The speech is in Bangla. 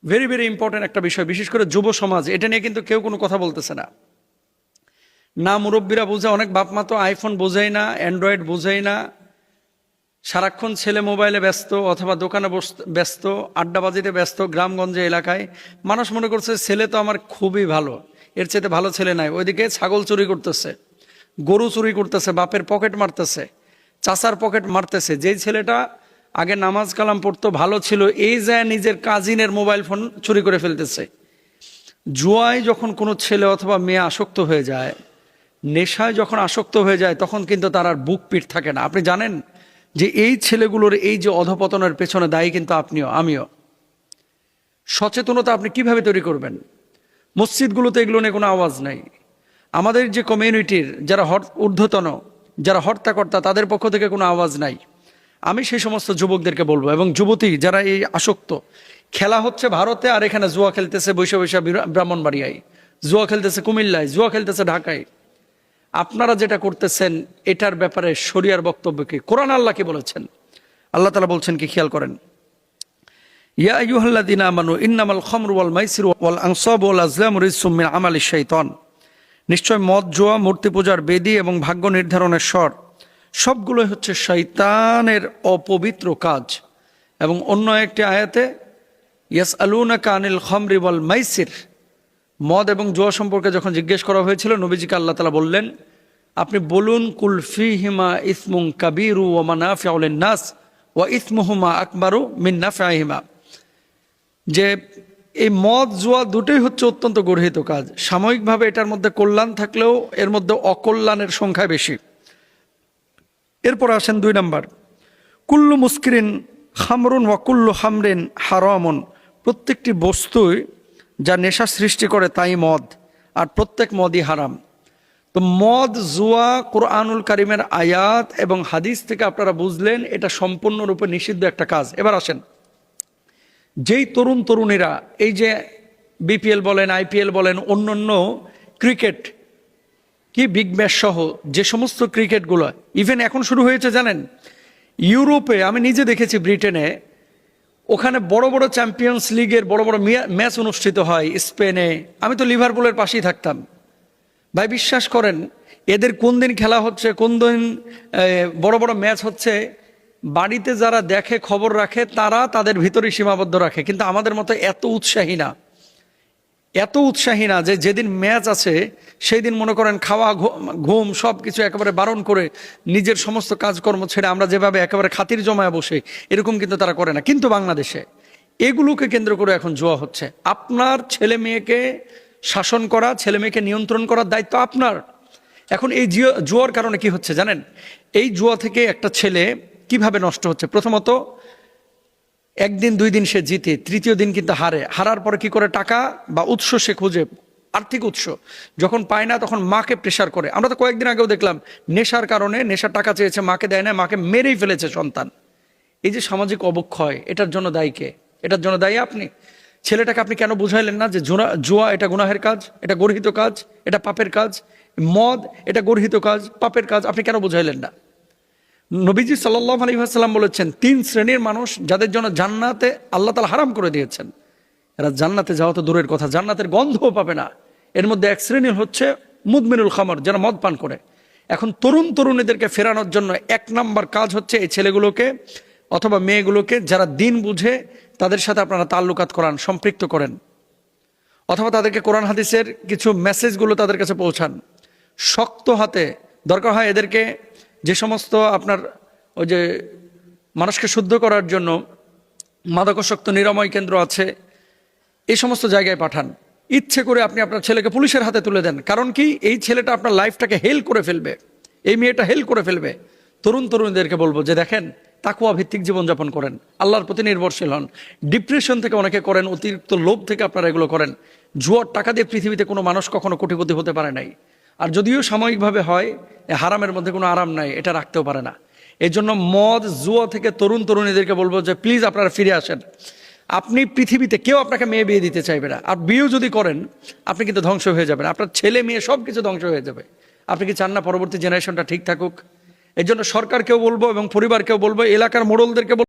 ভেরি ভেরি ইম্পর্টেন্ট একটা বিষয়, বিশেষ করে যুব সমাজ। এটা নিয়ে কিন্তু কেউ কোনো কথা বলতেছে না, না মুরব্বীরা বোঝে। অনেক বাপ মা তো আইফোন বোঝেই না, অ্যান্ড্রয়েড বোঝেই না, সারাক্ষণ ছেলে মোবাইলে ব্যস্ত অথবা দোকানে ব্যস্ত, আড্ডাবাজিতে ব্যস্ত। গ্রামগঞ্জে এলাকায় মানুষ মনে করছে ছেলে তো আমার খুবই ভালো, এর চেয়ে ভালো ছেলে নাই। ওইদিকে ছাগল চুরি করতেছে, গরু চুরি করতেছে, বাপের পকেট মারতেছে, চাচার পকেট মারতেছে। যেই ছেলেটা আগে নামাজ কালাম পড়তো, ভালো ছিল, এই যায় নিজের কাজিনের মোবাইল ফোন চুরি করে ফেলতেছে। জুয়ায় যখন কোনো ছেলে অথবা মেয়ে আসক্ত হয়ে যায়, নেশায় যখন আসক্ত হয়ে যায়, তখন কিন্তু তার আর বুক পিঠ থাকে না। আপনি জানেন যে এই ছেলেগুলোর এই যে অধপতনের পেছনে দায়ী কিন্তু আপনিও আমিও। সচেতনতা আপনি কিভাবে তৈরি করবেন? মসজিদগুলোতে এগুলো নিয়ে কোনো আওয়াজ নাই। আমাদের যে কমিউনিটির যারা ঊর্ধ্বতন, যারা হর্তাকর্তা, তাদের পক্ষ থেকে কোনো আওয়াজ নাই। আমি সেই সমস্ত যুবকদেরকে বলবো, এবং যুবতী যারা এই আসক্ত, খেলা হচ্ছে ভারতে আর এখানে জুয়া খেলতেছে বৈশা বৈশা ব্রাহ্মণবাড়িয়ায়, জুয়া খেলতেছে কুমিল্লায়, জুয়া খেলতেছে ঢাকায়। আপনারা যেটা করতেছেন এটার ব্যাপারে শরিয়ার বক্তব্য কি? কোরআন আল্লাহ কি বলেছেন? আল্লাহ তাআলা বলছেন কি, খেয়াল করেন। ইয়া আইয়ুহাল্লাযীনা আমানু ইন্নামাল খামরু ওয়াল মাইসিরু ওয়াল আনসাবু ওয়াল আজলামু রিজসুম মিন আমালিশ শাইতান। নিশ্চয় মদ, জুয়া, মূর্তি পূজার বেদী এবং ভাগ্য নির্ধারণের স্বর সবগুলোই হচ্ছে শয়তানের অপবিত্র কাজ। এবং অন্য একটি আয়াতে ইয়াসআলুনাকা আনিল খামরি ওয়াল মাইসির, মদ এবং জুয়া সম্পর্কে যখন জিজ্ঞেস করা হয়েছিল, নবীজিকে আল্লাহ তাআলা বললেন, আপনি বলুন, কুল ফীহিমা ইসমুন কাবীরু ওয়া মানাফিউ লিন-নাস ওয়া ইসমুহুমা আকবারু মিন নাফঈহিমা, যে এই মদ জুয়া দুটোই হচ্ছে অত্যন্ত গর্হিত কাজ। সাময়িকভাবে এটার মধ্যে কল্যাণ থাকলেও এর মধ্যে অকল্যাণের সংখ্যা বেশি। এরপর আসেন 2 নাম্বার, কুল্লু মুস্কিরিন খামরুন ওয়া কুল্লু খামরিন হারামুন। প্রত্যেকটি বস্তুই যা নেশা সৃষ্টি করে তাই মদ, আর প্রত্যেক মদই হারাম। তো মদ, জুয়া কোরআনুল কারিমের আয়াত এবং হাদিস থেকে আপনারা বুঝলেন এটা সম্পূর্ণরূপে নিষিদ্ধ একটা কাজ। এবার আসেন, যেই তরুণ তরুণীরা এই যে বিপিএল বলেন, আইপিএল বলেন, অন্যান্য ক্রিকেট, কি বিগ ম্যাচ সহ যে সমস্ত ক্রিকেটগুলো ইভেন এখন শুরু হয়েছে জানেন, ইউরোপে আমি নিজে দেখেছি, ব্রিটেনে, ওখানে বড় বড় চ্যাম্পিয়ন্স লিগের বড় বড় ম্যাচ অনুষ্ঠিত হয়। স্পেনে আমি তো লিভারপুলের পাশেই থাকতাম। ভাই বিশ্বাস করেন, এদের কোন দিন খেলা হচ্ছে, কোন দিন বড় বড় ম্যাচ হচ্ছে, বাড়িতে যারা দেখে, খবর রাখে, তারা তাদের ভিতরেই সীমাবদ্ধ রাখে। কিন্তু আমাদের মতো এত উৎসাহী না, এত উৎসাহী না যে যেদিন ম্যাচ আছে সেই দিন মনে করেন খাওয়া ঘুম সব কিছু একেবারে বারণ করে নিজের সমস্ত কাজকর্ম ছেড়ে আমরা যেভাবে একেবারে খাতির জমায় বসে, এরকম কিন্তু তারা করে না। কিন্তু বাংলাদেশে এগুলোকে কেন্দ্র করে এখন জুয়া হচ্ছে। আপনার ছেলে মেয়েকে শাসন করা, ছেলে মেয়েকে নিয়ন্ত্রণ করার দায়িত্ব আপনার। এখন এই জুয়ার কারণে কি হচ্ছে জানেন? এই জুয়া থেকে একটা ছেলে কিভাবে নষ্ট হচ্ছে? প্রথমত, একদিন 2 দিন সে জিতে, তৃতীয় দিন কিন্তু হারে। হারার পরে কি করে? টাকা বা উৎস সে খুঁজে, আর্থিক উৎস। যখন পায় না তখন মাকে প্রেশার করে। আমরা তো কয়েকদিন আগেও দেখলাম, নেশার কারণে, নেশার টাকা চেয়েছে, মাকে দেয় না, মাকে মেরেই ফেলেছে সন্তান। এই যে সামাজিক অবক্ষয়, এটার জন্য দায়ী কে? এটার জন্য দায়ী আপনি। ছেলেটাকে আপনি কেন বুঝাইলেন না যে জুয়া এটা গুনাহের কাজ, এটা গর্হিত কাজ, এটা পাপের কাজ? মদ এটা গর্হিত কাজ, পাপের কাজ, আপনি কেন বুঝাইলেন না? নবীজি সাল্লাল্লাহু আলাইহি ওয়াসাল্লাম বলেছেন, 3 শ্রেণীর মানুষ যাদের জন্য জান্নাতে আল্লাহ তাআলা হারাম করে দিয়েছেন, এরা জান্নাতে যাওয়া তো দূরের কথা, জান্নাতের গন্ধও পাবে না। এর মধ্যে এক শ্রেণীর হচ্ছে মুদমিনুল খামর, যারা মদ পান করে। এখন তরুণ তরুণীদেরকে ফেরানোর জন্য 1 নাম্বার কাজ হচ্ছে এই ছেলেগুলোকে অথবা মেয়েগুলোকে, যারা দিন বুঝে, তাদের সাথে আপনারা তাল্লুকাত করান, সম্পৃক্ত করেন, অথবা তাদেরকে কোরআন হাদিসের কিছু মেসেজগুলো তাদের কাছে পৌঁছান শক্ত হাতে। দরকার হয় এদেরকে যে সমস্ত আপনার ওই যে মানুষকে শুদ্ধ করার জন্য মাদকাসক্ত নিরাময় কেন্দ্র আছে, এই সমস্ত জায়গায় পাঠান। ইচ্ছে করে আপনি আপনার ছেলেকে পুলিশের হাতে তুলে দেন। কারণ কি? এই ছেলেটা আপনার লাইফটাকে হেল করে ফেলবে, এই মেয়েটা হেল করে ফেলবে। তরুণ তরুণীদেরকে বলবো যে দেখেন, তাকওয়া ভিত্তিক জীবনযাপন করেন, আল্লাহর প্রতি নির্ভরশীল হন। ডিপ্রেশন থেকে অনেকে করেন, অতিরিক্ত লোভ থেকে আপনারা এগুলো করেন। জুয়ার টাকা দিয়ে পৃথিবীতে কোনো মানুষ কখনো কোটিপতি হতে পারে নাই। আর যদিও সাময়িকভাবে হয়, হারামের মধ্যে কোনো আরাম নাই, এটা রাখতেও পারে না। এই জন্য মদ, জুয়া থেকে তরুণ তরুণীদেরকে বলবো যে প্লিজ আপনারা ফিরে আসেন। আপনি পৃথিবীতে কেউ আপনাকে মেয়ে বিয়ে দিতে চাইবে না, আর বিয়েও যদি করেন আপনি কিন্তু ধ্বংস হয়ে যাবেন, আপনার ছেলে মেয়ে সব কিছু ধ্বংস হয়ে যাবে। আপনি কি চান না পরবর্তী জেনারেশনটা ঠিক থাকুক? এই জন্য সরকারকেও বলবো এবং পরিবারকেও বলবো, এলাকার মোড়লদেরকে বলবো,